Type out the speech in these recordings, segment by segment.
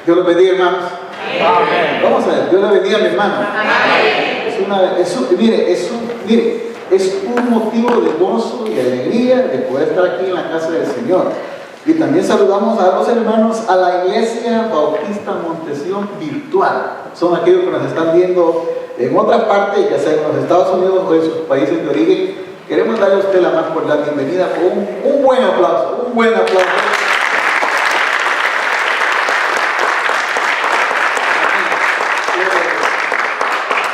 Dios los bendiga, hermanos. Amén. Vamos a ver, Dios les bendiga, mi hermano. Es un motivo de gozo y de alegría de poder estar aquí en la casa del Señor. Y también saludamos a los hermanos a la Iglesia Bautista Montesión virtual. Son aquellos que nos están viendo en otras partes, ya sea en los Estados Unidos o en sus países de origen. Queremos darle a usted la más cordial bienvenida con un buen aplauso, un buen aplauso.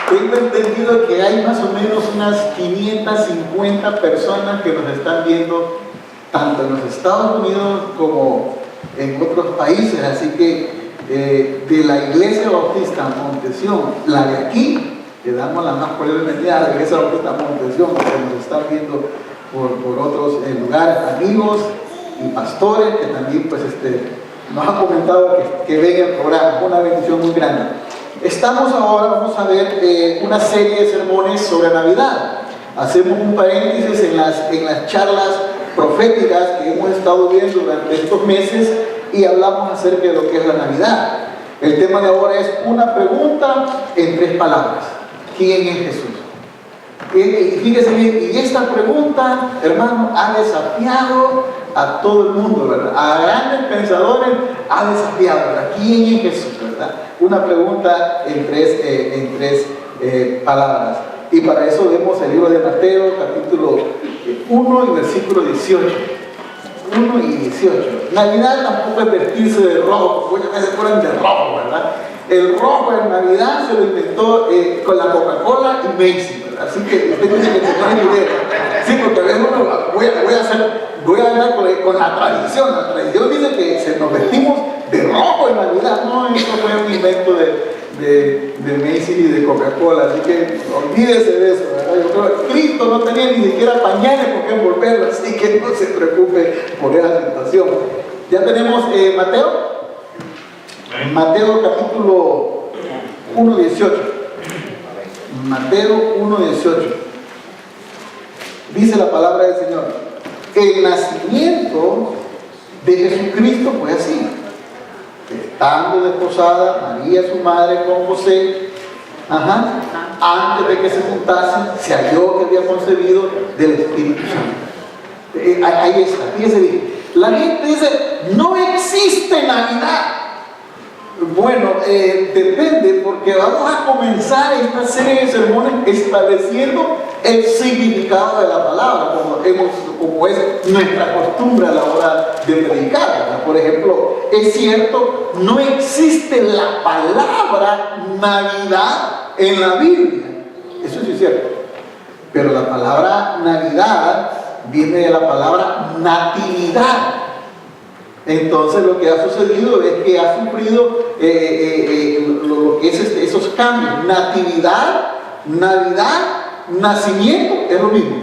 Tengo entendido que hay más o menos unas 550 personas que nos están viendo tanto en los Estados Unidos como en otros países, así que de la Iglesia Bautista Montesión, la de aquí, le damos la más cordial bienvenida a la Iglesia Bautista Montesión, que nos están viendo por otros lugares, amigos y pastores que también pues, nos han comentado que ven el programa. Una bendición muy grande. Estamos ahora, vamos a ver una serie de sermones sobre Navidad. Hacemos un paréntesis en las charlas proféticas que hemos estado viendo durante estos meses y hablamos acerca de lo que es la Navidad. El tema de ahora es una pregunta en 3 palabras. ¿Quién es Jesús? Y fíjese bien, y esta pregunta, hermano, ha desafiado a todo el mundo, ¿verdad? A grandes pensadores ha desafiado, ¿verdad? ¿Quién es Jesús, verdad? Una pregunta en tres palabras. Y para eso vemos el libro de Mateo, capítulo 1 y versículo 18. 1 y 18. Navidad tampoco es vestirse de rojo, muchas veces ponen de rojo, ¿verdad? El rojo en Navidad se lo inventó con la Coca-Cola y Macy, ¿verdad? Así que usted tiene que tener idea. Sí, porque a veces uno voy a andar con la tradición. La tradición dice que nos vestimos de rojo en Navidad. No, eso fue un invento de Macy y de Coca-Cola, así que olvídese de eso, ¿verdad? Yo creo que Cristo no tenía ni siquiera pañales por qué envolverlo, así que no se preocupe por esa situación. Ya tenemos Mateo. Mateo capítulo 1:18. Mateo 1:18. Dice la palabra del Señor: el nacimiento de Jesucristo fue así. Estando desposada María su madre con José, antes de que se juntasen, se halló que había concebido del Espíritu Santo. Ahí está, fíjese bien. La gente dice, no existe Navidad. Bueno, depende, porque vamos a comenzar esta serie de sermones estableciendo el significado de la palabra, como es nuestra costumbre a la hora de predicar, ¿verdad? Por ejemplo, es cierto, no existe la palabra Navidad en la Biblia, eso sí es cierto, pero la palabra Navidad viene de la palabra natividad. Entonces lo que ha sucedido es que ha sufrido lo que es esos cambios. Natividad, Navidad, nacimiento, es lo mismo,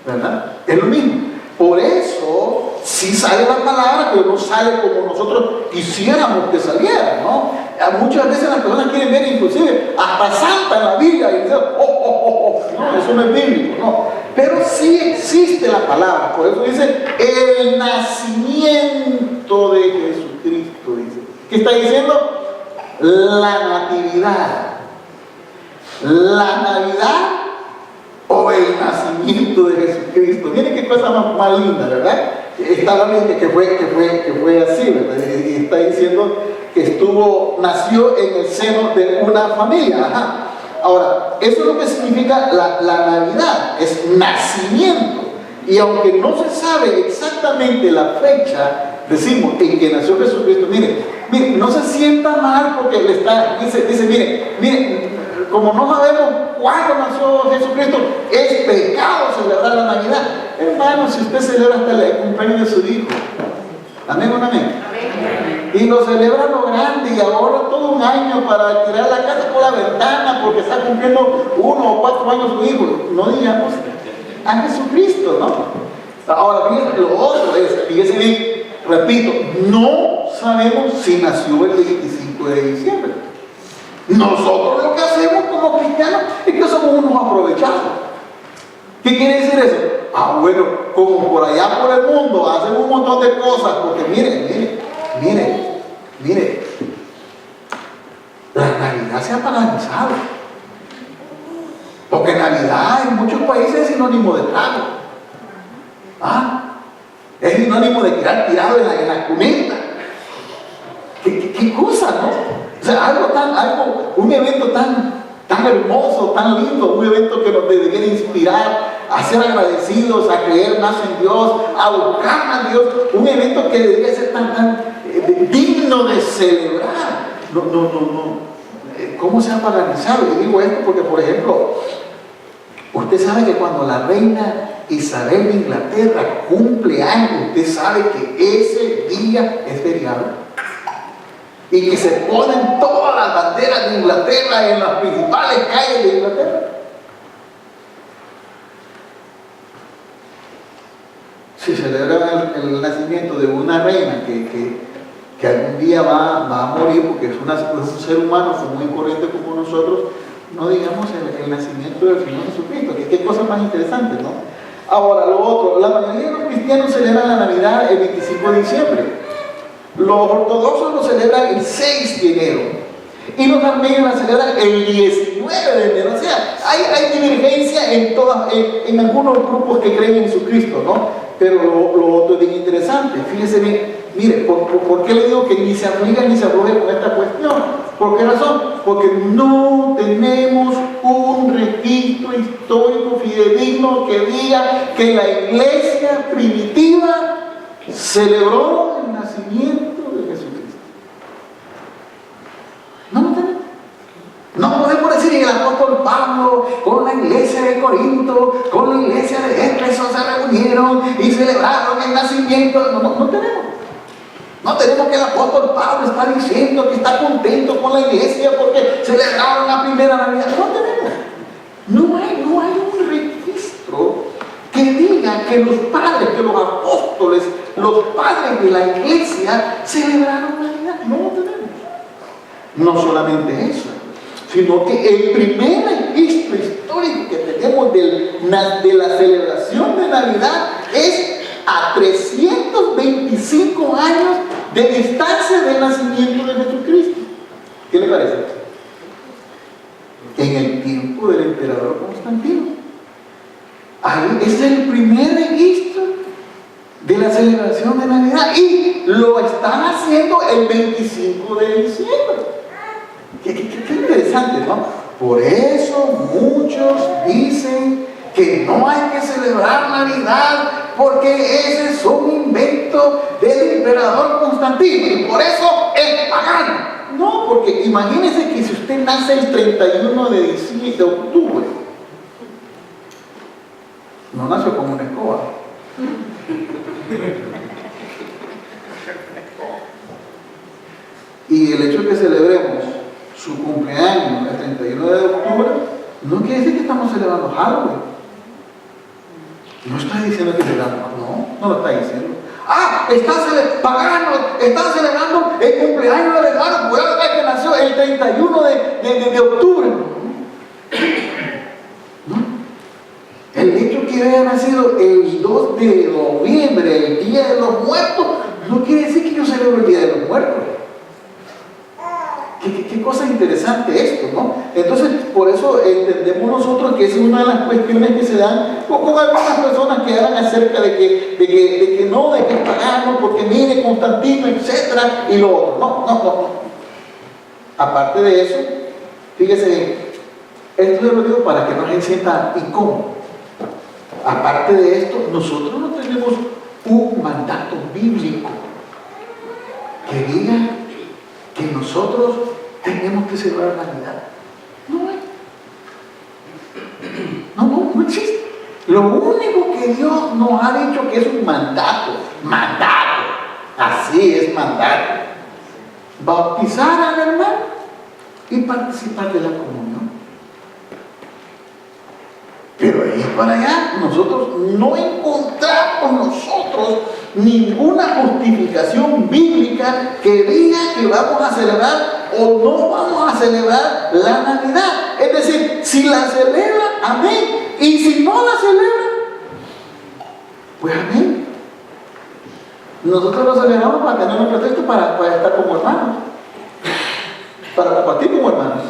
¿verdad? Es lo mismo. Por eso sí sale la palabra, pero no sale como nosotros quisiéramos que saliera, ¿no? Muchas veces las personas quieren ver inclusive hasta Santa en la Biblia y dicen, no, eso no es bíblico, no. Pero sí existe la palabra, por eso dice el nacimiento de Jesucristo, dice. ¿Qué está diciendo? La natividad. La Navidad o el nacimiento de Jesucristo. Miren qué cosa más linda, ¿verdad? Está hablando que fue así, ¿verdad? Y está diciendo que nació en el seno de una familia. Ahora, eso es lo que significa la Navidad, es nacimiento. Y aunque no se sabe exactamente la fecha, decimos, en que nació Jesucristo, mire, no se sienta mal porque dice, mire, como no sabemos cuándo nació Jesucristo, es pecado celebrar la Navidad. Hermano, si usted celebra hasta el cumpleaños de su hijo, amén o amén. Y lo celebra lo grande y ahora todo un año para tirar la casa por la ventana porque está cumpliendo 1 o 4 años su hijo. No digamos a Jesucristo, ¿no? Ahora, fíjense, lo otro es, fíjense bien, repito, no sabemos si nació el 25 de diciembre. Nosotros lo que hacemos como cristianos es que somos unos aprovechados. ¿Qué quiere decir eso? Bueno, como por allá por el mundo hacen un montón de cosas, porque miren, Mire, la Navidad se ha paralizado. Porque Navidad en muchos países es sinónimo de trago. Es sinónimo de quedar tirado en la cuneta. ¿Qué cosa, no? O sea, un evento tan hermoso, tan lindo, un evento que nos debería inspirar a ser agradecidos, a creer más en Dios, a buscar a Dios, un evento que debería ser tan digno de celebrar. No. ¿Cómo se ha paralizado? Y digo esto porque, por ejemplo, usted sabe que cuando la reina Isabel de Inglaterra cumple años, usted sabe que ese día es feriado. Y que se ponen todas las banderas de Inglaterra en las principales calles de Inglaterra. Si celebran el nacimiento de una reina que algún día va a morir porque es un ser humano común y corriente como nosotros, no digamos el nacimiento del Señor Jesucristo, que qué cosa más interesante, ¿no? Ahora, lo otro, la mayoría de los cristianos celebran la Navidad el 25 de diciembre. Los ortodoxos lo celebran el 6 de enero y los armenios la celebran el 19 de enero. O sea, hay divergencia en algunos grupos que creen en Jesucristo, ¿no? Pero lo otro es bien interesante. Fíjese bien, mire, ¿por qué le digo que ni se afliga ni se arroje con esta cuestión? ¿Por qué razón? Porque no tenemos un registro histórico fidedigno que diga que la iglesia primitiva celebró el nacimiento de Jesucristo. No lo tenemos. No podemos decir que el apóstol Pablo con la iglesia de Corinto, con la iglesia de Éfeso se reunieron y celebraron el nacimiento. No tenemos. No tenemos que el apóstol Pablo está diciendo que está contento con la iglesia porque celebraron la primera Navidad. No tenemos. No hay un registro que diga que los padres, que los apóstoles, los padres de la iglesia celebraron Navidad. No lo tenemos. No solamente eso, sino que el primer registro histórico que tenemos de la celebración de Navidad es a 325 años de distancia del nacimiento de Jesucristo. ¿Qué le parece? En el tiempo del emperador Constantino. Ahí es el primer registro de la celebración de Navidad y lo están haciendo el 25 de diciembre. Qué interesante, ¿no? Por eso muchos dicen que no hay que celebrar Navidad porque ese es un invento del emperador Constantino y por eso es pagano. No, porque imagínense que si usted nace el 31 de octubre, no nació como una escoba. Y el hecho de que celebremos su cumpleaños el 31 de octubre no quiere decir que estamos celebrando Halloween. No está diciendo que celebramos, no lo está diciendo. Paganos, están celebrando el cumpleaños del hermano Puyol que nació el 31 de octubre. No. El hecho que haya nacido el 2 de noviembre, el Día de los Muertos, no quiere decir que yo celebro el Día de los Muertos. Qué cosa interesante esto, ¿no? Entonces, por eso entendemos nosotros que es una de las cuestiones que se dan con algunas personas que hablan acerca de que es pagano, porque mire Constantino, etcétera, y lo otro. No. Aparte de eso, fíjese, esto yo lo digo para que no se sienta incómodo. Aparte de esto, nosotros no tenemos un mandato bíblico que diga que nosotros tenemos que celebrar Navidad. No existe. Lo único que Dios nos ha dicho que es un mandato, así es mandato, bautizar al hermano y participar de la comunión. Pero ahí para allá nosotros no encontramos ninguna justificación bíblica que diga que vamos a celebrar o no vamos a celebrar la Navidad. Es decir, si la celebra, amén. Y si no la celebra, pues amén. Nosotros lo celebramos para tener un pretexto para estar como hermanos, para compartir como hermanos,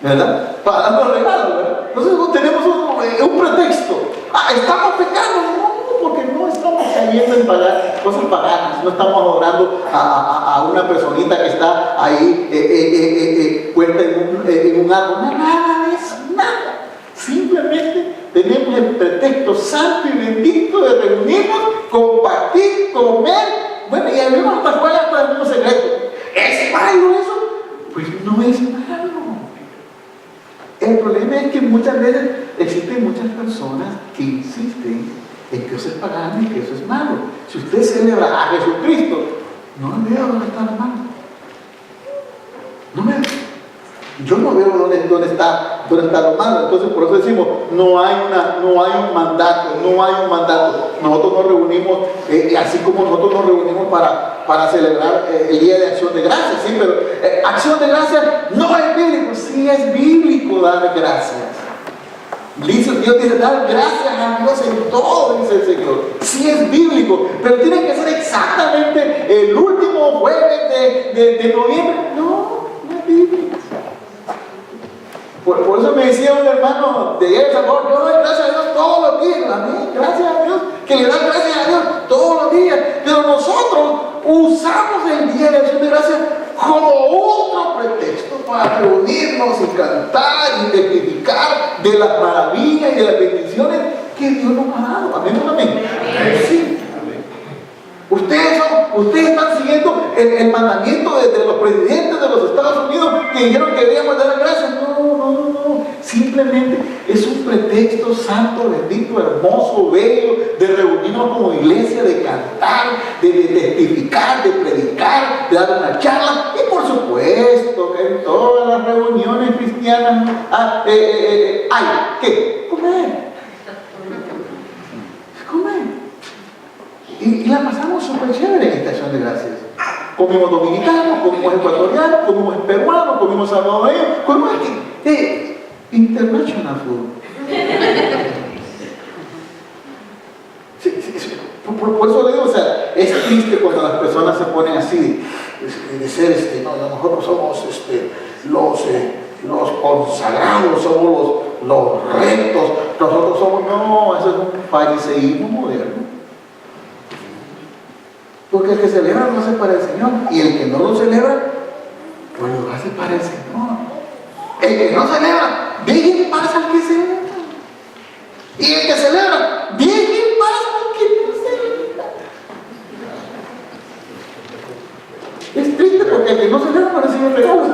¿verdad? Para darnos regalos, ¿verdad? Entonces tenemos un pretexto. Estamos pecando, no, porque no estamos cayendo en cosas paganas, no estamos adorando a una personita que está ahí puesta en un árbol. Nada de eso, nada. Simplemente tenemos el pretexto santo y bendito de reunirnos, compartir, comer. Bueno, y al mismo hasta cuál hasta el mismo secreto. ¿Es malo eso? Pues no es malo. El problema es que muchas veces existen muchas personas que insisten en que eso es pagano y que eso es malo. Si usted celebra a Jesucristo, no veo dónde está lo malo. Yo no veo dónde está lo malo. Entonces por eso decimos, no hay un mandato. Nosotros nos reunimos, así como nosotros nos reunimos para celebrar el Día de Acción de Gracias, ¿sí? Pero Acción de Gracias no es bíblico. Sí es bíblico dar gracias. Dios dice, dar gracias a Dios en todo, dice el Señor. Sí es bíblico, pero tiene que ser exactamente el último jueves de noviembre. No es bíblico. Por eso me decía un hermano de El Salvador, yo doy gracias a Dios todos los días. Amén, gracias a Dios, que le dan gracias a Dios todos los días. Pero nosotros usamos el Día de Acción de Gracias como otro pretexto para reunirnos y cantar y testificar de las maravillas y de las bendiciones que Dios nos ha dado. Amén, amén. Sí. Ustedes están siguiendo el mandamiento de los presidentes de los Estados Unidos que dijeron que debíamos dar gracias. No. Simplemente es un pretexto santo, bendito, hermoso, bello, de reunirnos como iglesia, de cantar, de testificar, de predicar, de dar una charla. Y por supuesto que en todas las reuniones cristianas hay ¿qué? Comer. Y la pasamos súper chévere en esta Acción de Gracias. Comimos dominicanos, comimos ecuatorianos, comimos peruanos, comimos salvadoreños, comimos international food. Por eso le digo, o sea, es triste cuando las personas se ponen así de ser, no, nosotros somos los consagrados, somos los rectos, nosotros somos, no, eso es un fariseísmo moderno. Porque el que celebra lo hace para el Señor, y el que no lo celebra, pues lo hace para el Señor. El que no celebra, deje en paz al que celebra. Y el que celebra, deje en paz al que no celebra. Es triste porque el que no celebra no recibe regalos.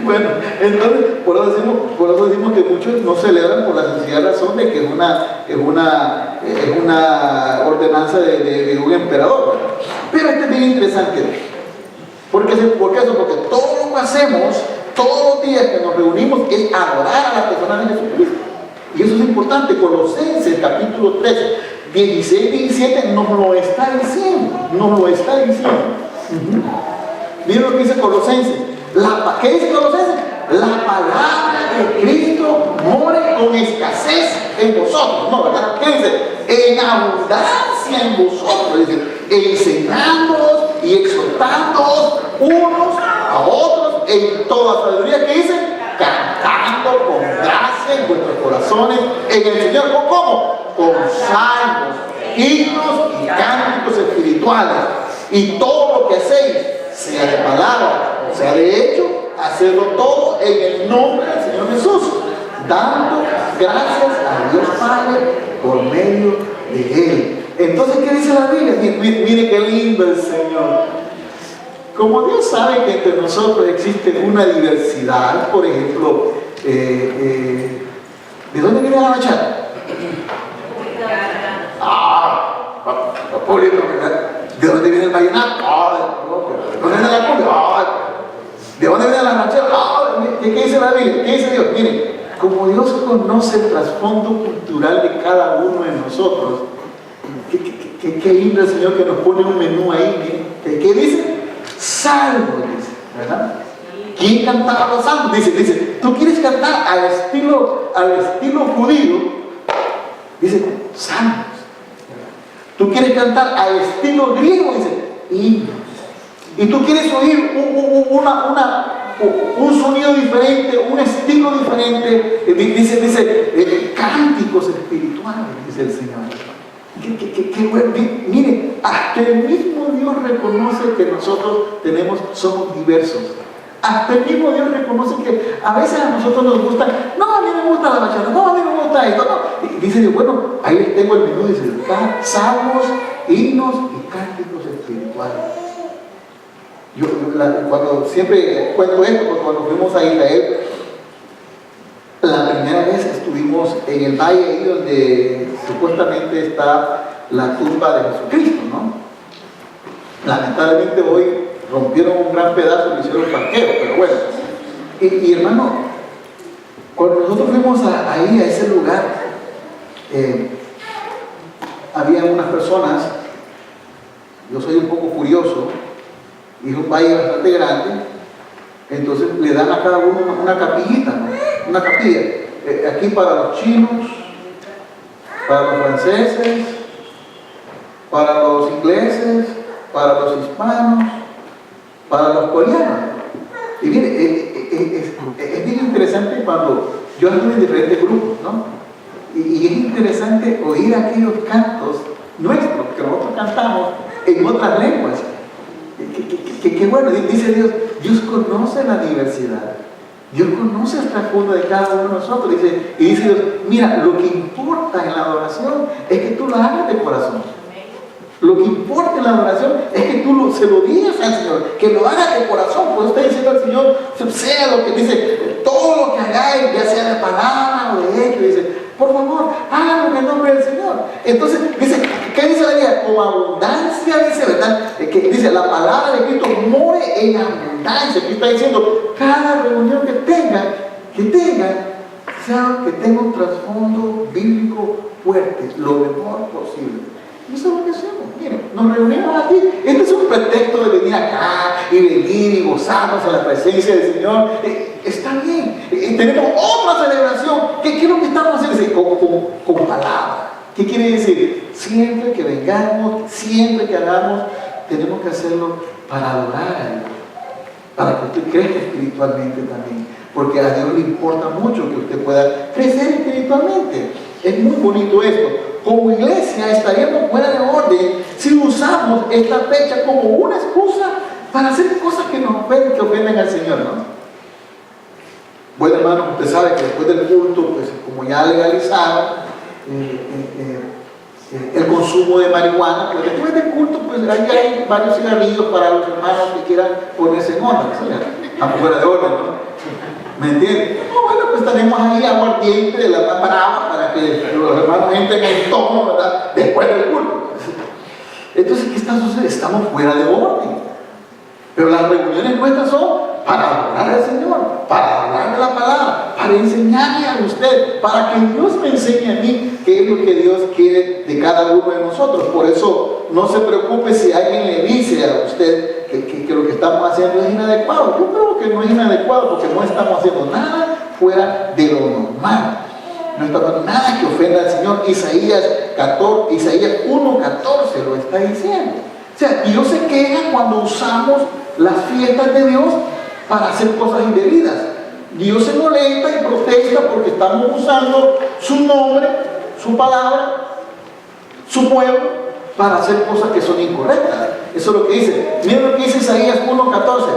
Bueno, entonces, por eso decimos que muchos no celebran por la sencilla razón de que es una ordenanza de un emperador. Pero este es bien interesante. ¿Por qué eso? Porque todo lo que hacemos, todos los días que nos reunimos, es adorar a la persona de Jesucristo. Y eso es importante. Colosenses capítulo 3, 16 y 17 nos lo está diciendo. Miren lo que dice Colosenses. ¿Qué dice Colosenses? La palabra de Cristo more con escasez en vosotros. No, ¿verdad? ¿Qué dice? En abundancia en vosotros. Dice, enseñándoos y exhortándoos unos a otros en toda sabiduría. ¿Qué dice? Cantando con gracia en vuestros corazones en el Señor. ¿Cómo? Con salmos, himnos y cánticos espirituales. Y todo lo que hacéis, sea de palabra, sea de hecho, hacerlo todo en el nombre del Señor Jesús, dando gracias a Dios Padre por medio de Él. Entonces, ¿qué dice la Biblia? Mire qué lindo el Señor. Como Dios sabe que entre nosotros existe una diversidad, por ejemplo, ¿de dónde viene la bachata? ¿De dónde viene el vallenato? ¿De dónde viene la cumbia? ¿De dónde viene la ranchera? ¿Qué dice la Biblia? ¿Qué dice Dios? Miren, como Dios conoce el trasfondo cultural de cada uno de nosotros, qué lindo el Señor que nos pone un menú ahí. ¿Qué dice? Salmos, dice, ¿verdad? ¿Quién cantaba los salmos? Dice, tú quieres cantar al estilo judío, dice, salmos. Tú quieres cantar al estilo griego, dice, himnos. Y tú quieres oír un sonido diferente, un estilo diferente, dice cánticos espirituales, dice el Señor. Qué bueno. Mire, hasta el mismo Dios reconoce que nosotros somos diversos. Hasta el mismo Dios reconoce que a veces a nosotros nos gusta, no, a mí me gusta la bachata, no, a mí me gusta esto, no. Y dice Dios, bueno, ahí les tengo el menú, dice, salmos, himnos y cánticos espirituales. Cuando siempre cuento esto, porque cuando fuimos a Israel, la primera vez estuvimos en el valle ahí donde supuestamente está la tumba de Jesucristo, ¿no? Lamentablemente hoy rompieron un gran pedazo y lo hicieron parqueo, pero bueno. Y hermano, cuando nosotros fuimos ahí a ese lugar, había unas personas, yo soy un poco curioso, y es un valle bastante grande, entonces le dan a cada uno una capillita, ¿no? Una capilla, aquí para los chinos, para los franceses, para los ingleses, para los hispanos, para los coreanos. Y mire, es bien interesante cuando yo ando en diferentes grupos, ¿no? Y es interesante oír aquellos cantos nuestros que nosotros cantamos en otras lenguas. Qué bueno, dice Dios, Dios conoce la diversidad. Dios conoce el trasfondo de cada uno de nosotros. Y dice Dios, mira, lo que importa en la adoración es que tú lo hagas de corazón. Lo que importa en la adoración es que tú se lo digas al Señor, que lo hagas de corazón. Por eso está diciendo al Señor, sea lo que dice, todo lo que hagáis, ya sea de palabra o de hecho, dice, por favor, háganlo en el nombre del Señor. Entonces, dice, ¿qué dice la Biblia? Con abundancia, dice, ¿verdad? Que dice, la palabra de Cristo more en abundancia. Aquí está diciendo, cada reunión que tenga, sea que tenga un trasfondo bíblico fuerte, lo mejor posible. Y eso es lo que hacemos. Miren, nos reunimos aquí. Este es un pretexto de venir acá y venir y gozarnos en la presencia del Señor. Está bien. Tenemos otra celebración. ¿Qué es lo que estamos haciendo? Con palabra. ¿Qué quiere decir? Siempre que vengamos, siempre que hagamos, tenemos que hacerlo para adorar a Dios. Para que usted crezca espiritualmente también. Porque a Dios le importa mucho que usted pueda crecer espiritualmente. Es muy bonito esto. Como iglesia estaríamos fuera de orden si usamos esta fecha como una excusa para hacer cosas que nos ofenden, que ofenden al Señor, ¿no? Bueno, hermano, usted sabe que después del culto, pues como ya legalizaron el consumo de marihuana, pues después del culto, pues ahí hay varios cigarrillos para los hermanos que quieran ponerse en orden, ¿sí? Fuera de orden, ¿no? ¿Me entiendes? Bueno, pues tenemos ahí aguardiente de la más brava para que los hermanos entren en tono, ¿verdad? Después del culto. Entonces, ¿qué está sucediendo? Estamos fuera de orden. Pero las reuniones nuestras son para adorar al Señor, para hablar de la palabra, para enseñarle a usted, para que Dios me enseñe a mí qué es lo que Dios quiere de cada uno de nosotros. Por eso, no se preocupe si alguien le dice a usted que lo que estamos haciendo es inadecuado. Yo creo que no es inadecuado porque no estamos haciendo nada fuera de lo normal. No estamos haciendo nada que ofenda al Señor. Isaías 1:14 lo está diciendo. O sea, Dios se queja cuando usamos las fiestas de Dios para hacer cosas indebidas. Dios se molesta y protesta porque estamos usando su nombre, su palabra, su pueblo, para hacer cosas que son incorrectas. Eso es lo que dice. Miren lo que dice Isaías 1:14.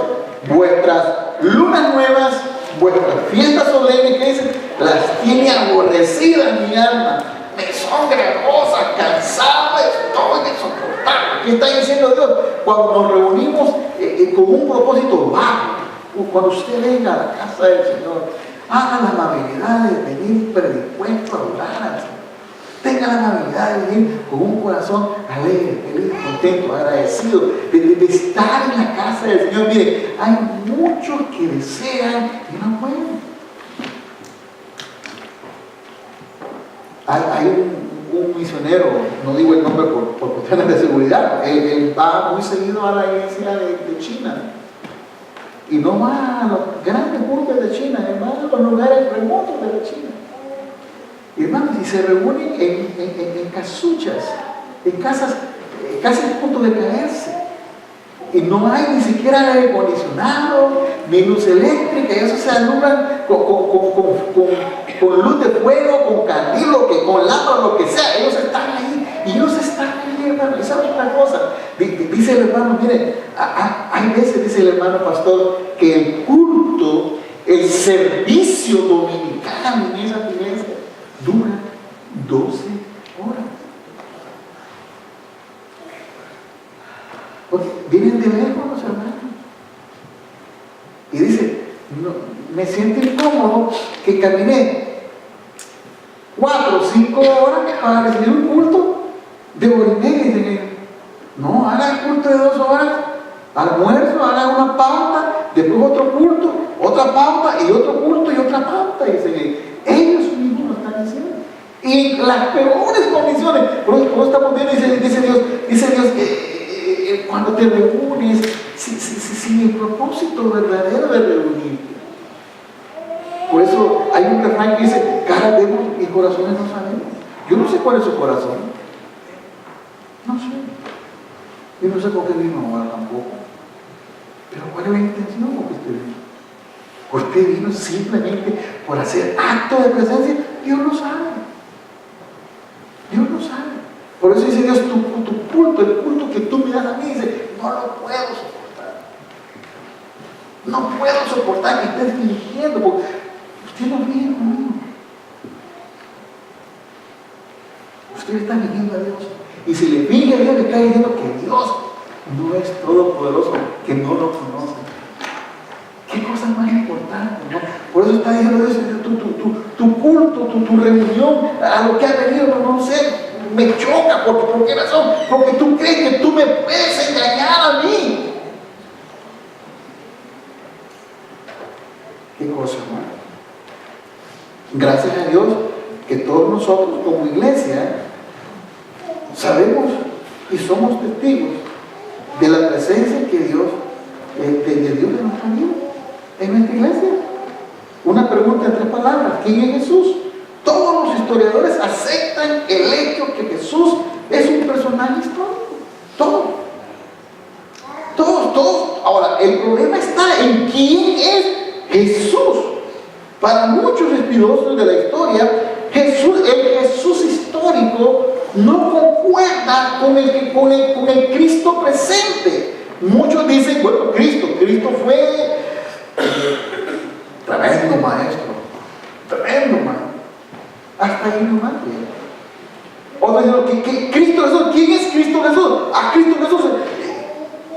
Vuestras lunas nuevas, vuestras fiestas solemnes, que dicen, las tiene aborrecidas mi alma. Me son gravosas, cansado, estoy de soportar. ¿Qué está diciendo Dios? Cuando nos reunimos con un propósito bajo, cuando usted venga a la casa del Señor, haga la amabilidad de venir predispuesto a adorar al Señor. Tenga la amabilidad de venir con un corazón alegre, feliz, contento, agradecido, de estar en la casa del Señor. Mire, hay muchos que desean y no pueden. Hay un misionero, no digo el nombre por cuestiones de seguridad, él va muy seguido a la iglesia de China. Y no va a los grandes urbes de China, él va a los lugares remotos de la China. Y hermanos, y se reúnen en casuchas, en casas casi a punto de caerse. Y no hay ni siquiera aire acondicionado, ni luz eléctrica, y eso se alumbran con luz de fuego, con candilo, con lámpara, lo que sea. Ellos están ahí, y ellos están ahí, hermano. ¿Y sabes otra cosa? Dice el hermano, mire, hay veces, dice el hermano pastor, que el culto, el servicio dominical en esa iglesia dura 12 horas. Porque vienen de lejos los hermanos. Y dice, no, me siento incómodo que caminé 4 o 5 horas para recibir un culto de hora y media. Dice, no, haga el culto de 2 horas, almuerzo, haga una pauta, después otro culto, otra pauta y otro culto y otra pauta. Dice, ellos mismos lo están diciendo. Y en las peores condiciones, por eso estamos viendo, dice Dios, cuando te reúnes, sin el propósito verdadero de reunirte. Por eso hay un refrán que dice, cara vemos y corazones no sabemos. Yo no sé cuál es su corazón. No sé. Yo no sé por qué vino ahora tampoco. Pero ¿cuál es la intención con que usted vino? Usted vino simplemente por hacer acto de presencia. Dios lo sabe. Dios lo sabe. Por eso dice Dios, tu culto, el culto que tú me das a mí, dice, no lo puedo soportar. No puedo soportar que estés fingiendo, porque usted no viene conmigo. Usted está fingiendo a Dios. Y si le finge a Dios, le está diciendo que Dios no es todopoderoso, que no lo conoce. ¿Qué cosa más importante, no? Por eso está diciendo Dios, tu culto, tu reunión, a lo que ha venido, no sé, me choca. ¿Por qué razón? Porque tú crees que tú me puedes engañar a mí. ¿Qué cosa, hermano? Gracias a Dios que todos nosotros como iglesia sabemos y somos testigos de la presencia que Dios, de Dios en nuestra vida, en nuestra iglesia. Una pregunta en 3 palabras: ¿quién es Jesús? Todos los historiadores aceptan el hecho que Jesús es un personaje histórico. Todos. Ahora, el problema está en quién es Jesús. Para muchos estudiosos de la historia, el Jesús histórico no concuerda con el Cristo presente. Muchos dicen, bueno, Cristo fue tremendo maestro. Hasta ahí nomás. Otros dicen que Cristo Jesús, ¿quién es Cristo Jesús? A Cristo Jesús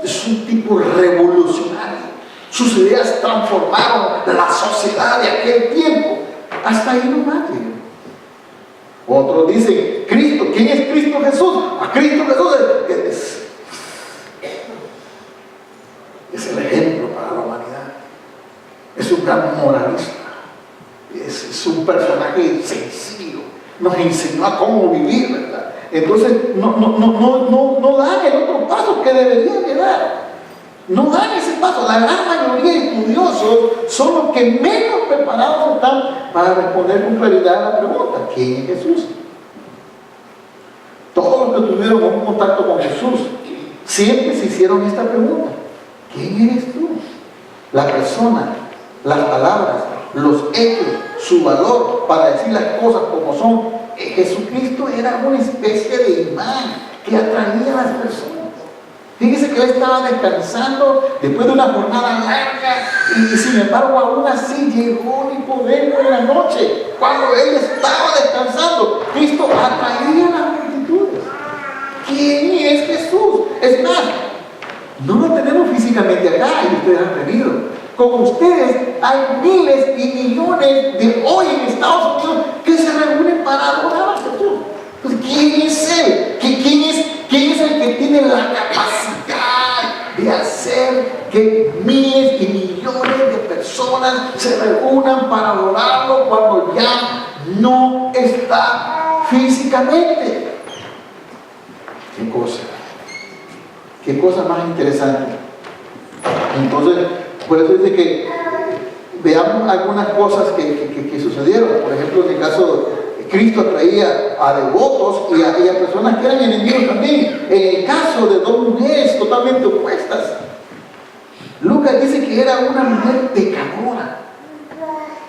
es un tipo revolucionario. Sus ideas transformaron la sociedad de aquel tiempo. Hasta ahí nomás. Otros dicen, Cristo, ¿quién es Cristo Jesús? A Cristo Jesús es el ejemplo para la humanidad. Es un gran moralista. Es un personaje sencillo. Nos enseñó a cómo vivir, ¿verdad? Entonces no dan el otro paso que deberían de dar. No dan ese paso. La gran mayoría de estudiosos son los que menos preparados están para responder con claridad a la pregunta: ¿quién es Jesús? Todos los que tuvieron un contacto con Jesús siempre se hicieron esta pregunta: ¿quién eres tú? La persona, las palabras, los hechos, su valor para decir las cosas como son. Jesucristo era una especie de imán que atraía a las personas. Fíjese que él estaba descansando después de una jornada larga y sin embargo aún así llegó Nicodemo en la noche. Cuando él estaba descansando, Cristo atraía a las multitudes. ¿Quién es Jesús? Es más, no lo tenemos físicamente acá y ustedes han venido. Con ustedes hay miles y millones de hoy en Estados Unidos que se reúnen para adorar a Jesús. Pues, ¿quién es Él? ¿Quién es el que tiene la capacidad de hacer que miles y millones de personas se reúnan para adorarlo cuando ya no está físicamente? ¿Qué cosa más interesante? Entonces, por eso dice que veamos algunas cosas que sucedieron. Por ejemplo, en el caso Cristo atraía a devotos y a personas que eran enemigos también. En el caso de dos mujeres totalmente opuestas, Lucas dice que era una mujer pecadora.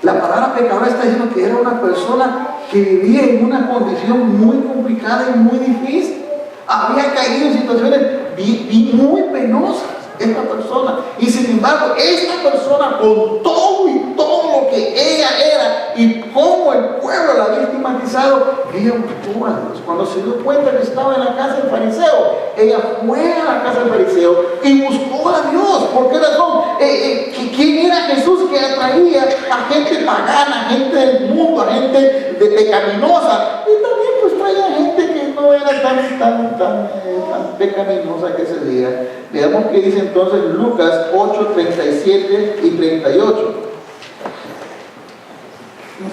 La palabra pecadora está diciendo que era una persona que vivía en una condición muy complicada y muy difícil. Había caído en situaciones muy penosas esta persona. Y sin embargo, esta persona, con todo y todo lo que ella era y cómo el pueblo la había estigmatizado, ella buscó a Dios. Cuando se dio cuenta que estaba en la casa del fariseo, ella fue a la casa del fariseo y buscó a Dios. ¿Por qué razón? ¿Quién era Jesús que atraía a gente pagana, a gente del mundo, a gente pecaminosa? Y también pues traía gente que no era tan pecaminosa que se diga. Veamos qué dice entonces Lucas 8, 37 y 38.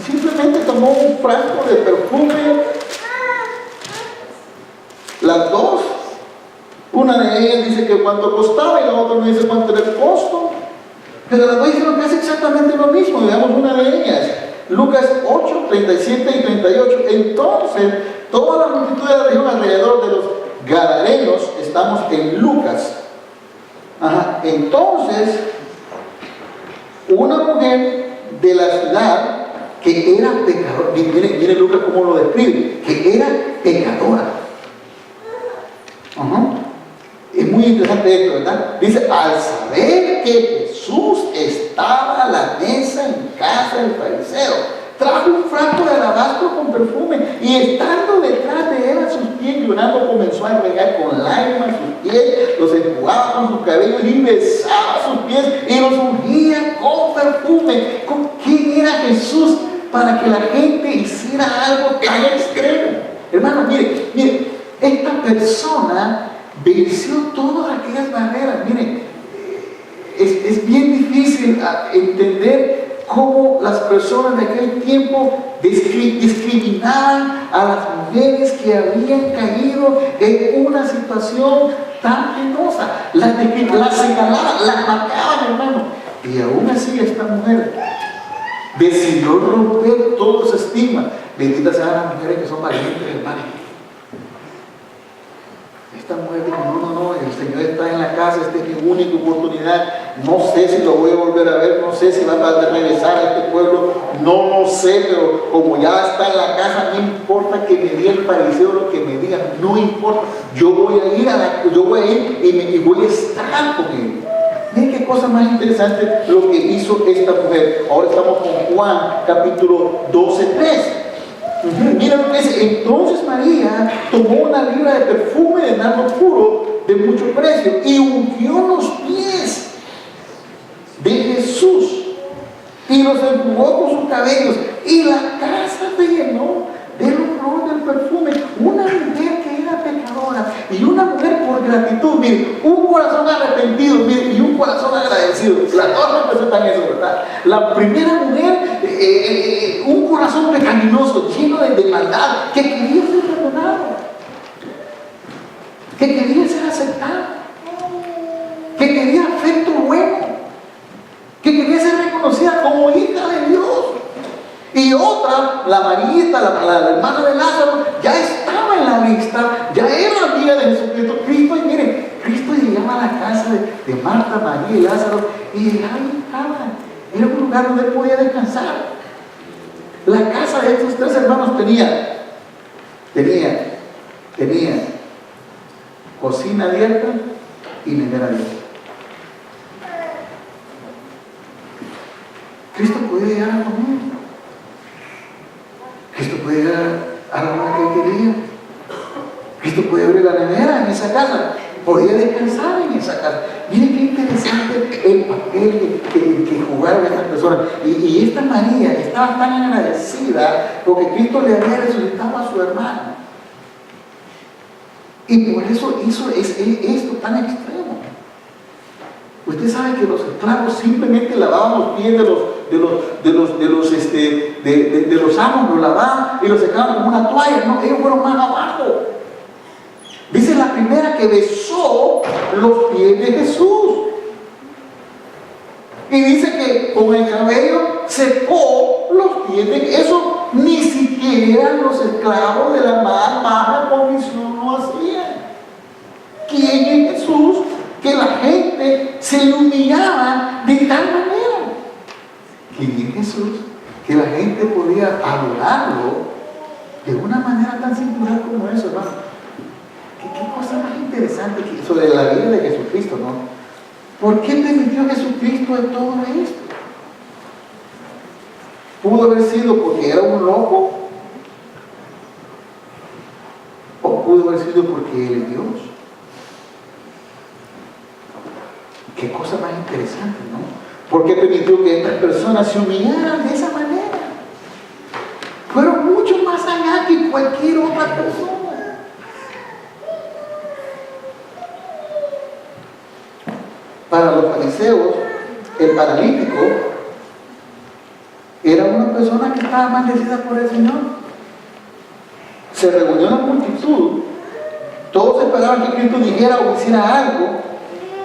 Simplemente tomó un frasco de perfume, las dos. Una de ellas dice que cuánto costaba y la otra me dice cuánto era el costo. Pero las dos dicen que es exactamente lo mismo. Veamos una de ellas. Lucas 8, 37 y 38. Entonces, toda la multitud de la región alrededor de los Gadarenos, estamos en Lucas. Entonces, una mujer de la ciudad que era pecadora, mire Lucas cómo lo describe, que era pecadora. Es muy interesante esto, ¿verdad? Dice, al saber que Jesús estaba a la mesa en casa del fariseo, trajo un frasco de alabastro con perfume y estando detrás de él a sus pies llorando, comenzó a regar con lágrimas sus pies, los enjugaba con sus cabellos y besaba sus pies y los ungía con perfume. ¿Quién era Jesús para que la gente hiciera algo tan extremo? Hermano, mire, esta persona venció todas aquellas barreras. Mire, es bien difícil entender cómo las personas de aquel tiempo discriminaban a las mujeres que habían caído en una situación tan penosa. Las señalaban, las marcaban, hermano. Y aún así esta mujer decidió romper todo ese estigma. Benditas sean las mujeres que son valientes, hermano. Esta mujer dijo, no, el Señor está en la casa, esta es mi única oportunidad, no sé si lo voy a volver a ver, no sé si va a regresar a este pueblo, no sé, pero como ya está en la casa, no importa que me diga el fariseo lo que me diga, no importa, yo voy a ir y voy a estar con él. Miren qué cosa más interesante lo que hizo esta mujer. Ahora estamos con Juan, capítulo 12:3. Mira lo que dice. Entonces María tomó una libra de perfume de nardo puro de mucho precio y ungió los pies de Jesús y los enjugó con sus cabellos y la casa se llenó del olor del perfume. Una mujer que era pecadora y una mujer por gratitud, mire, un corazón arrepentido, mire, y un corazón agradecido. Las dos representan eso, ¿verdad? La primera mujer, un corazón pecaminoso, lleno de maldad, que quería ser perdonado, que quería ser aceptado, que quería afecto bueno, que quería ser reconocida como hija de Dios. Y otra, la Marita, la hermana de Lázaro, ya estaba en la lista, ya era amiga de Jesucristo. Cristo, y miren, Cristo llegaba a la casa de Marta, María y Lázaro, y ahí estaba. Era un lugar donde él podía descansar. La casa de estos tres hermanos tenía cocina abierta y nevera abierta. Cristo podía llegar a comer. Cristo podía llegar a la hora que quería. Cristo podía abrir la nevera en esa casa. Podía descansar en esa casa. Miren qué interesante el papel que jugaron estas personas. Y esta María estaba tan agradecida porque Cristo le había resucitado a su hermano. Y por eso hizo esto tan extremo. Usted sabe que los esclavos simplemente lavaban los pies de los amos, los lavaban y los secaban con una toalla. No, ellos fueron más abajo. Dice la primera que besó los pies de Jesús. Y dice que con el cabello secó los pies de Jesús. Ni siquiera que eran los esclavos de la más baja condición lo hacían. ¿Quién es Jesús? Que la gente se le humillaba de tal manera. ¿Quién es Jesús? Que la gente podía adorarlo de una manera tan singular como eso, hermano. ¿Qué cosa más interesante sobre la vida de Jesucristo, ¿no? ¿Por qué permitió Jesucristo en todo esto? ¿Pudo haber sido porque era un loco? ¿O pudo haber sido porque Él es Dios? Qué cosa más interesante, ¿no? ¿Por qué permitió que estas personas se humillaran de esa manera? Fueron mucho más allá que cualquier otra persona. Para los fariseos, el paralítico era una persona que estaba maldecida por el Señor. Se reunió la multitud, todos esperaban que Cristo dijera o hiciera algo,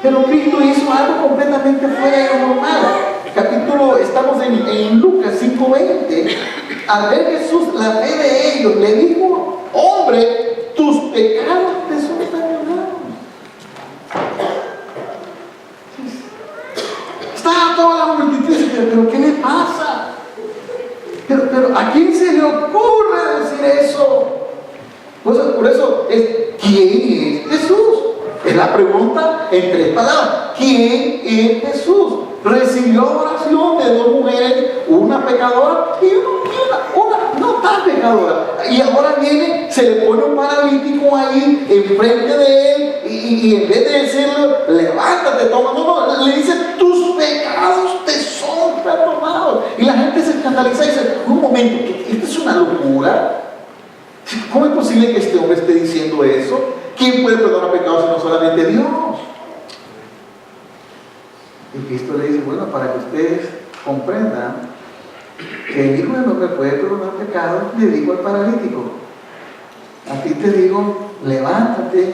pero Cristo hizo algo completamente fuera de lo normal. Estamos en Lucas 5:20. Al ver Jesús la fe de ellos, le dijo: hombre, tus pecados te son perdonados. Estaba toda la multitud y dice: pero ¿qué le pasa? Pero ¿a quién se le ocurre decir eso? Pues por eso es: ¿quién es Jesús? Es la pregunta en 3 palabras. ¿Quién es Jesús? Recibió oración de 2 mujeres, una pecadora y una no tan pecadora. Y ahora viene, se le pone un paralítico ahí enfrente de él y en vez de decirle: levántate, toma, no, le dice: tus pecados te son perdonados. Y la gente se escandaliza y dice: un momento, esto es una locura. ¿Cómo es posible que este hombre esté diciendo eso? ¿Quién puede perdonar pecados sino solamente Dios? Y Cristo le dice: bueno, para que ustedes comprendan que el Hijo del Hombre puede perdonar pecados, le digo al paralítico: a ti te digo, levántate,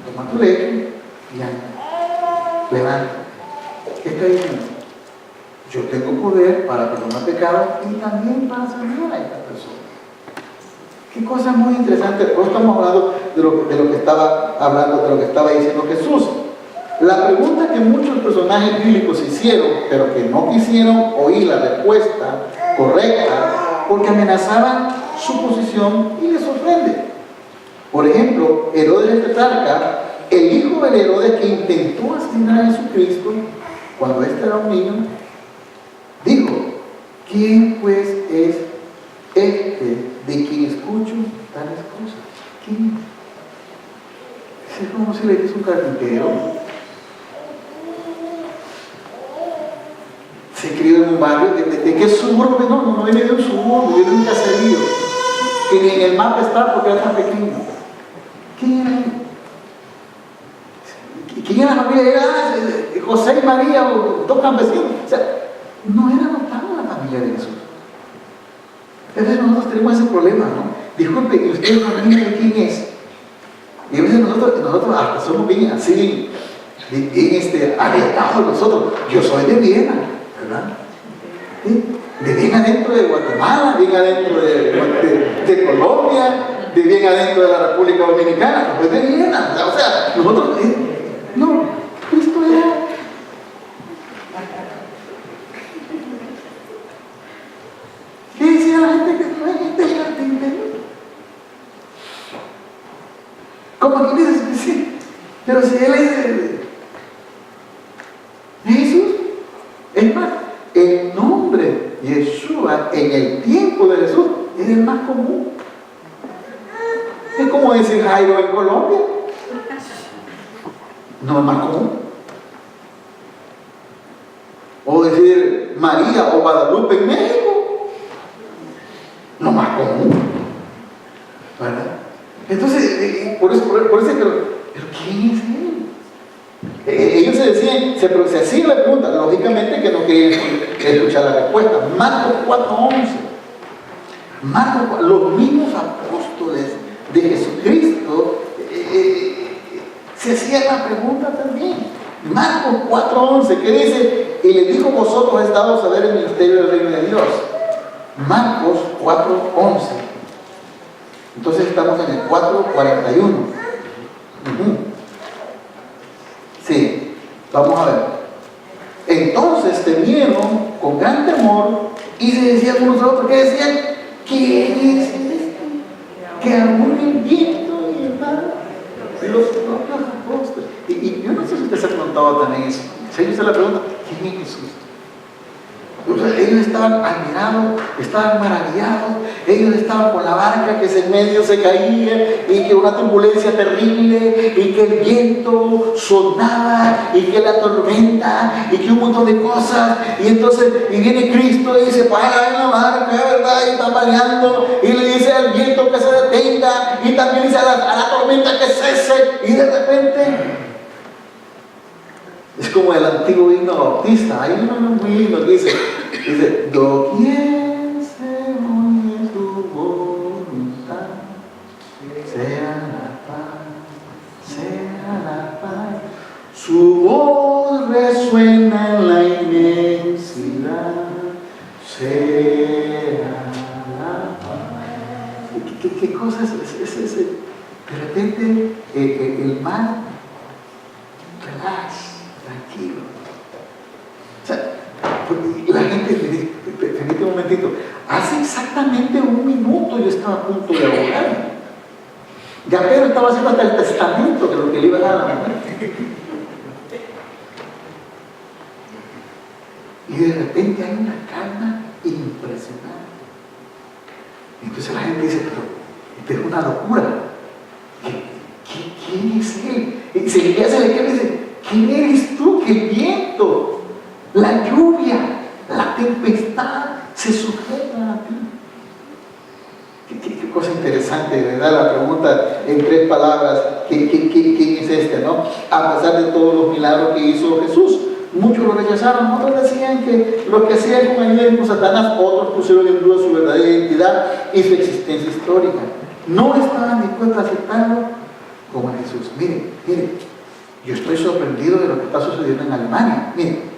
toma tu lecho y anda. Levántate. ¿Qué está diciendo? Yo tengo poder para perdonar pecados y también para sanar a esta persona. Qué cosa muy interesante. Pues estamos hablando de lo que estaba hablando, de lo que estaba diciendo Jesús. La pregunta que muchos personajes bíblicos hicieron, pero que no quisieron oír la respuesta correcta, porque amenazaban su posición y les ofende. Por ejemplo, Herodes el tetrarca, el hijo del Herodes que intentó asesinar a Jesucristo cuando éste era un niño, dijo: ¿quién pues es este de quien escucho tales cosas? ¿Quién? Es como si le dijese un carpintero. Se crió en un barrio. ¿De qué suburbo? No viene de un suburbo, viene de un caserío que ni en el mapa está porque era tan pequeño. ¿Quién era él? ¿Quién era la familia? Era José y María, o 2 campesinos. O sea, no era notable la familia de Jesús. Entonces nosotros tenemos ese problema, ¿no? Disculpe, ¿y usted familia de quién es? Y a veces nosotros hasta somos bien así, bien arriesgados nosotros. Yo soy de Viena, ¿verdad? De bien adentro de Guatemala, bien adentro de Colombia, de bien adentro de la República Dominicana, pues de Viena. O sea, nosotros, no, Cristo era. ¿Qué decía la gente? Que no hay gente de carpintería. Como aquí dice: sí, pero si él es Jesús, es más, el nombre Yeshua en el tiempo de Jesús era el más común. Es como decir Jairo en Colombia. No es más común. O decir María o Guadalupe en México. No más común. ¿Verdad? Entonces, por eso, pero ¿quién es él? Ellos se hacían la pregunta, lógicamente que no querían escuchar la respuesta. Marcos 4:11. Los mismos apóstoles de Jesucristo se hacían la pregunta también. Marcos 4:11, que dice: y les dijo: vosotros habéis dado a saber el ministerio del reino de Dios, Marcos 4:11. Entonces estamos en el 4:41. Sí, vamos a ver. Entonces temieron con gran temor y se decían unos a otros, ¿qué decían? ¿Quién es este que aún el viento y el mar? Los propios apóstoles. Y yo no sé si usted se ha preguntado también eso. Si usted la pregunta, ¿quién es Jesús? Ellos estaban admirados, estaban maravillados, ellos estaban con la barca que en medio se caía y que una turbulencia terrible y que el viento sonaba y que la tormenta y que un montón de cosas, y entonces y viene Cristo y se para en la barca, ¿verdad? Y está mareando y le dice al viento que se detenga y también dice a la tormenta que cese, y de repente es como el antiguo himno bautista. Hay uno muy lindo que dice, doquier se oye tu voluntad, sea la paz, su voz resuena en la inmensidad, sea la paz. ¿Qué cosa es ese? De repente el mar, relax, tranquilo. O sea, la gente le dice, permíteme un momentito, hace exactamente 1 minuto yo estaba a punto de ahogarme. Ya Pedro estaba haciendo hasta el testamento de lo que le iba a dar a la mujer. Y de repente hay una calma impresionante. Entonces la gente dice, pero es una locura. ¿Quién es él? Y se le queda, y dice, ¿quién eres tú? Que el viento, la lluvia, la tempestad se sujetan a ti. Qué cosa interesante, ¿verdad? La pregunta en 3 palabras, ¿quién es este, no? A pesar de todos los milagros que hizo Jesús, muchos lo rechazaron, otros decían que lo que hacían con ayuda de Satanás, otros pusieron en duda su verdadera identidad y su existencia histórica. No estaban dispuestos a aceptarlo como a Jesús. Miren, yo estoy sorprendido de lo que está sucediendo en Alemania. Miren,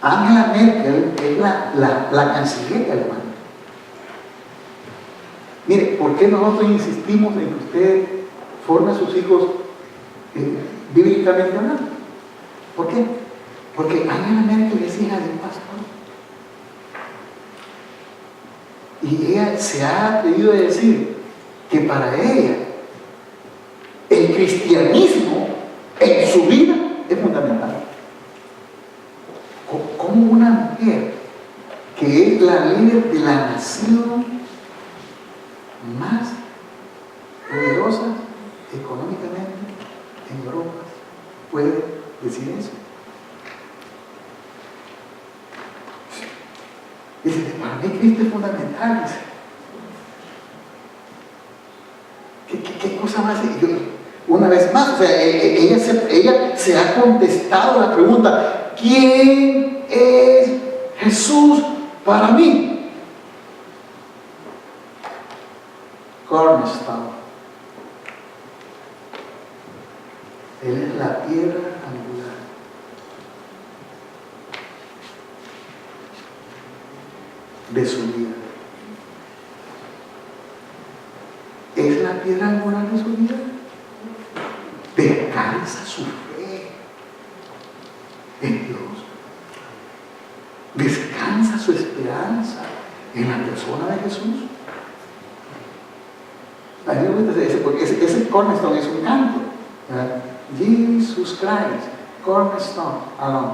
Angela Merkel es la canciller de Alemania. Mire, ¿por qué nosotros insistimos en que usted forme a sus hijos bíblicamente hablando? ¿Por qué? Porque Angela Merkel es hija de un pastor. Y ella se ha atrevido a decir que para ella el cristianismo en su vida es fundamental. Como una mujer que es la líder de la nación más poderosa económicamente en Europa puede decir eso. Dice, para mí Cristo es fundamental. Dice, ¿qué cosa más? Una vez más, o sea, ella se ha contestado la pregunta, ¿quién es Jesús para mí? Cornerstone. Él es la piedra angular. De su vida. ¿Es la piedra angular de su vida? Descansa su fe en Dios. Descansa su esperanza en la persona de Jesús. A mí me gusta ese, porque ese cornerstone es un canto. ¿Verdad? Jesus Christ, cornerstone, alone.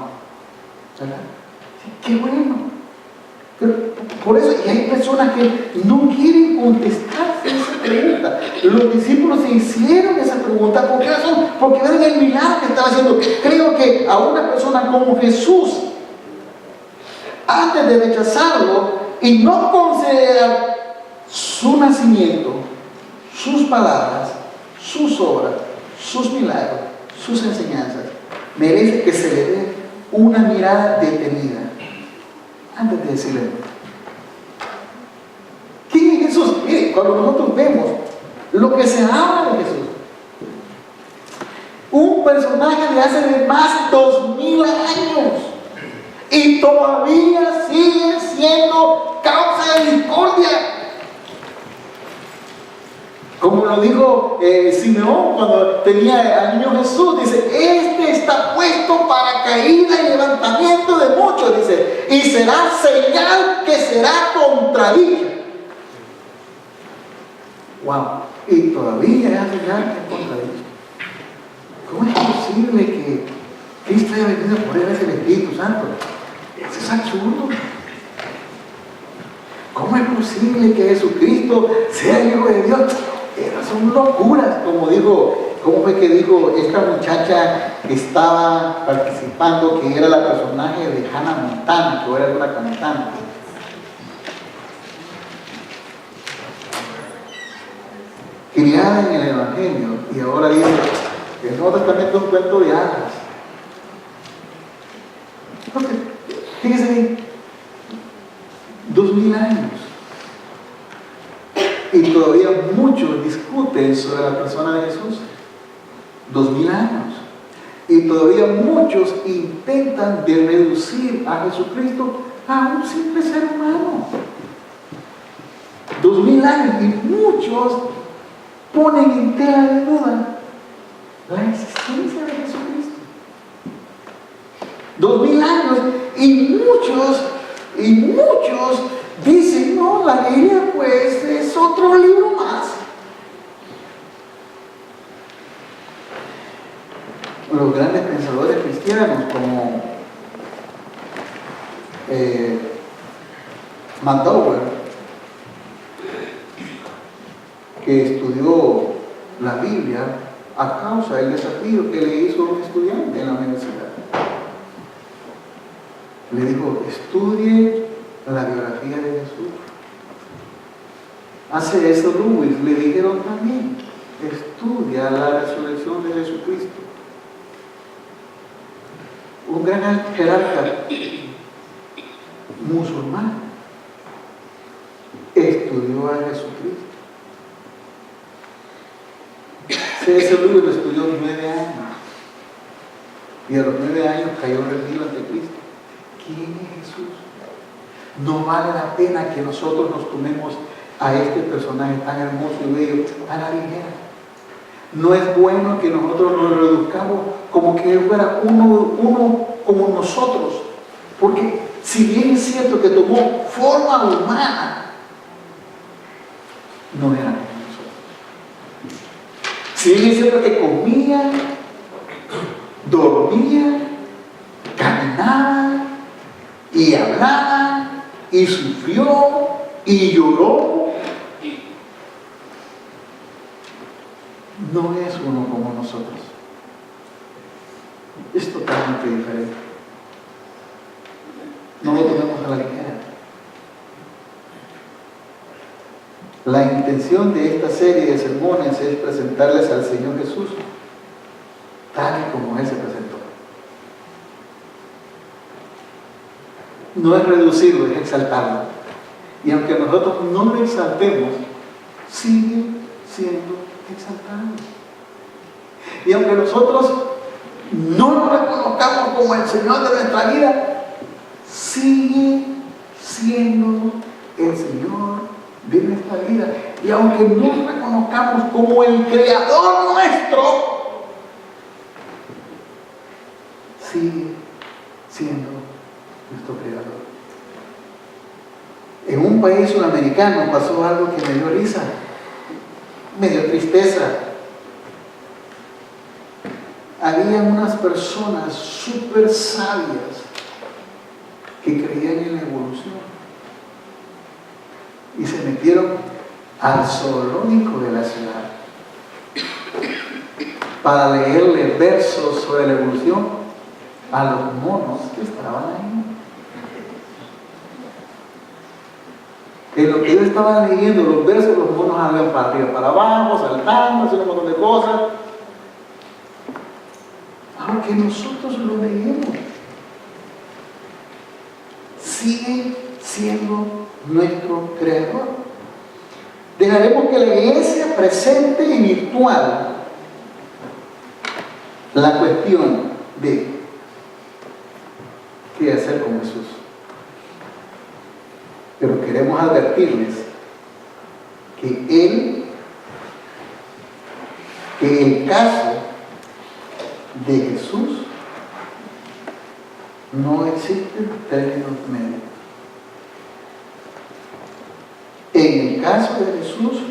¿Verdad? Qué bueno. Pero por eso, y hay personas que no quieren contestarse esa pregunta. Los discípulos se hicieron esa pregunta. ¿Por qué razón? Porque ven el milagro que estaba haciendo. Creo que a una persona como Jesús, antes de rechazarlo y no considerar su nacimiento, sus palabras, sus obras, sus milagros, sus enseñanzas, merece que se le dé una mirada detenida antes de decirle: ¿quién es Jesús? Mire, cuando nosotros vemos lo que se habla de Jesús, un personaje de hace más de 2000 años, y todavía sigue siendo como dijo Simeón cuando tenía al niño Jesús, dice, este está puesto para caída y levantamiento de muchos, dice, y será señal que será contradicha. Wow, y todavía es señal que es contradicha. ¿Cómo es posible que Cristo haya venido por él ese Espíritu Santo? Eso es absurdo. ¿Cómo es posible que Jesucristo sea el Hijo de Dios? Esas son locuras, como dijo, ¿cómo fue que dijo esta muchacha que estaba participando, que era la personaje de Hannah Montana, que era una cantante? Criada en el Evangelio, y ahora dice, el Nuevo Testamento es un cuento de hadas. Porque, fíjese bien, 2000 años. Y todavía muchos discuten sobre la persona de Jesús. 2000 años. Y todavía muchos intentan de reducir a Jesucristo a un simple ser humano. 2000 años. Y muchos ponen en tela de duda la existencia de Jesucristo. 2000 años. Y muchos dicen, no, la Biblia pues es otro libro más. Los grandes pensadores cristianos como McDowell, que estudió la Biblia a causa del desafío que le hizo un estudiante en la universidad. Le dijo, estudie la biografía de Jesús. A C.S. Lewis le dijeron también, estudia la resurrección de Jesucristo. Un gran jerarca musulmán estudió a Jesucristo. C.S. Lewis lo estudió 9 años y a los 9 años cayó rendido ante Cristo. ¿Quién es Jesús? No vale la pena que nosotros nos tomemos a este personaje tan hermoso y bello a la ligera. No es bueno que nosotros nos reduzcamos como que él fuera uno como nosotros, porque si bien es cierto que tomó forma humana, no era como nosotros. Si bien es cierto que comía, dormía, caminaba y hablaba y sufrió y lloró, no es uno como nosotros. Es totalmente diferente. No lo tomemos a la ligera. La intención de esta serie de sermones es presentarles al Señor Jesús tal y como Él se presentó. No es reducirlo, es exaltarlo. Y aunque nosotros no lo exaltemos, sigue siendo exaltado. Y aunque nosotros no lo reconozcamos como el Señor de nuestra vida, sigue siendo el Señor de nuestra vida. Y aunque no lo reconozcamos como el Creador nuestro, sigue siendo nuestro Creador. En un país sudamericano pasó algo que me dio risa, me dio tristeza. Había unas personas súper sabias que creían en la evolución y se metieron al zoológico de la ciudad para leerle versos sobre la evolución a los monos que estaban ahí. En lo que ellos estaban leyendo los versos, los monos andaban para arriba, para abajo, saltando, haciendo un montón de cosas. Aunque nosotros lo leemos, sigue siendo nuestro Creador. Dejaremos que la iglesia presente y virtual la cuestión de qué hacer con Jesús. Pero queremos advertirles que Él En el caso de Jesús, no existen términos medios. En el caso de Jesús,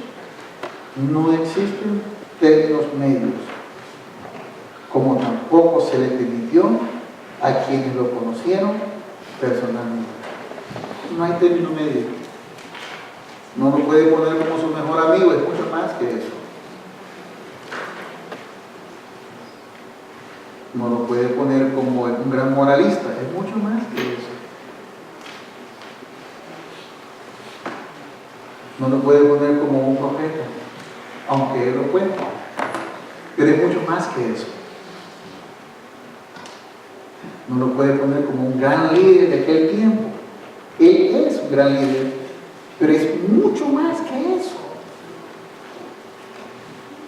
no existen términos medios, como tampoco se le permitió a quienes lo conocieron personalmente. No hay término medio. No lo puede poner como su mejor amigo, es mucho más que eso. No lo puede poner como un gran moralista, es mucho más que eso. No lo puede poner como un profeta, aunque él lo cuenta, pero es mucho más que eso. No lo puede poner como un gran líder de aquel tiempo. Él es un gran líder, pero es mucho más que eso.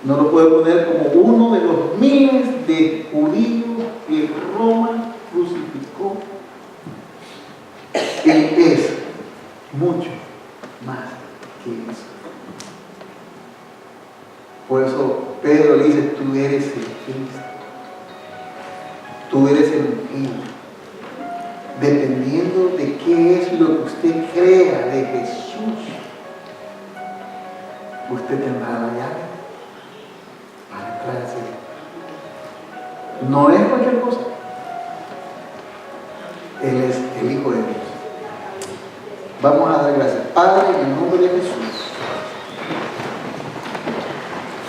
No lo puede poner como uno de los miles de judíos que Roma crucificó. Él es mucho más que eso. Por eso Pedro le dice, tú eres el Cristo. Tú eres el ungido. Dependiendo de qué es lo que usted crea de Jesús, usted tendrá la llave para entrar al cielo. No es cualquier cosa. Él es el Hijo de Dios. Vamos a dar gracias. Padre, en el nombre de Jesús,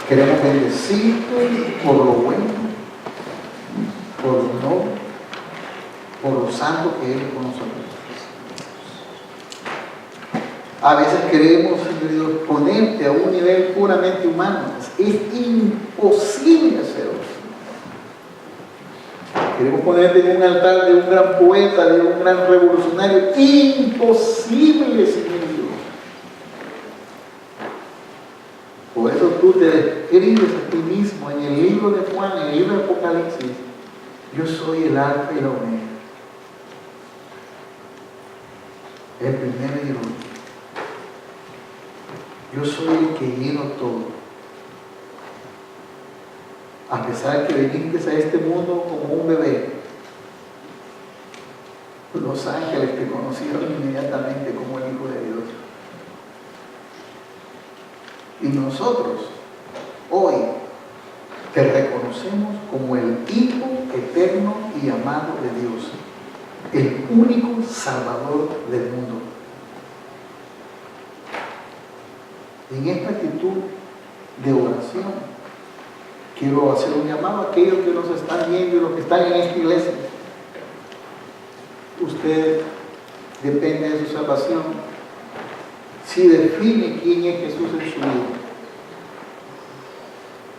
queremos bendecirte por lo bueno, por lo noble, por lo santo que eres con nosotros. A veces queremos, Señor Dios, ponerte a un nivel puramente humano. Es imposible hacerlo. Queremos ponerte en un altar de un gran poeta, de un gran revolucionario. Imposible, Señor Dios. Por eso tú te describes a ti mismo en el libro de Juan, en el libro de Apocalipsis. Yo soy el alfa y la omega, el primero y el último. Yo soy el que lleno todo. A pesar que viniste a este mundo como un bebé, los ángeles te conocieron inmediatamente como el Hijo de Dios. Y nosotros hoy te reconocemos como el Hijo eterno y amado de Dios, el único Salvador del mundo. En esta actitud de oración, quiero hacer un llamado a aquellos que nos están viendo y los que están en esta iglesia. Usted depende de su salvación. Si define quién es Jesús en su vida.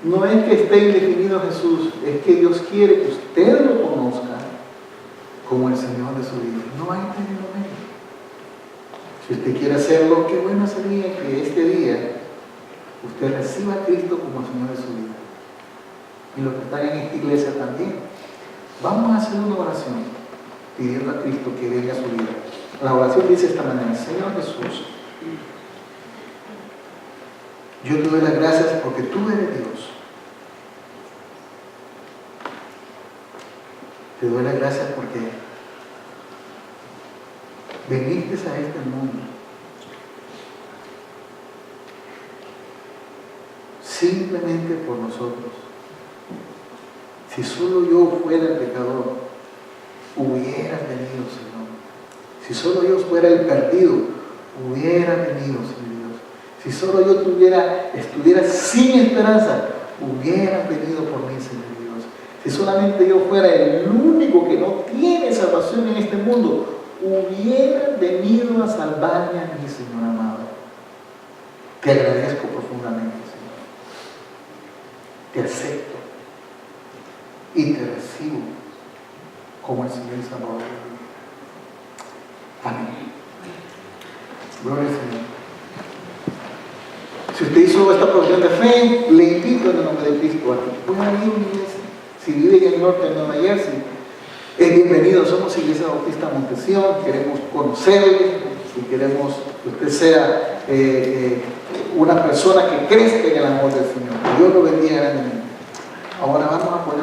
No es que esté indefinido Jesús, es que Dios quiere que usted lo conozca como el Señor de su vida. No hay término medio. Si usted quiere hacerlo, qué bueno sería que este día usted reciba a Cristo como el Señor de su vida. Y los que están en esta iglesia también. Vamos a hacer una oración pidiendo a Cristo que venga a su vida. La oración dice de esta manera: Señor Jesús, yo te doy las gracias porque tú eres Dios. Te doy las gracias porque viniste a este mundo simplemente por nosotros. Si solo yo fuera el pecador, hubieras venido, Señor. Si solo yo fuera el perdido, hubiera venido, Señor Dios. Si solo yo estuviera sin esperanza, hubieras venido por mí, Señor Dios. Si solamente yo fuera el único que no tiene salvación en este mundo, hubiera venido a salvarme a mí, Señor amado. Te agradezco profundamente, Señor. Te acepto y te recibo como el Señor y Salvador. Amén. Gloria al Señor. Si usted hizo esta profesión de fe, le invito en el nombre de Cristo a que pueda ir a una iglesia. Si vive en el norte de Nueva Jersey, es bienvenido. Somos Iglesia Bautista Montesión, queremos conocerle, si queremos que usted sea una persona que crezca en el amor del Señor. Dios lo bendiga grandemente. Ahora vamos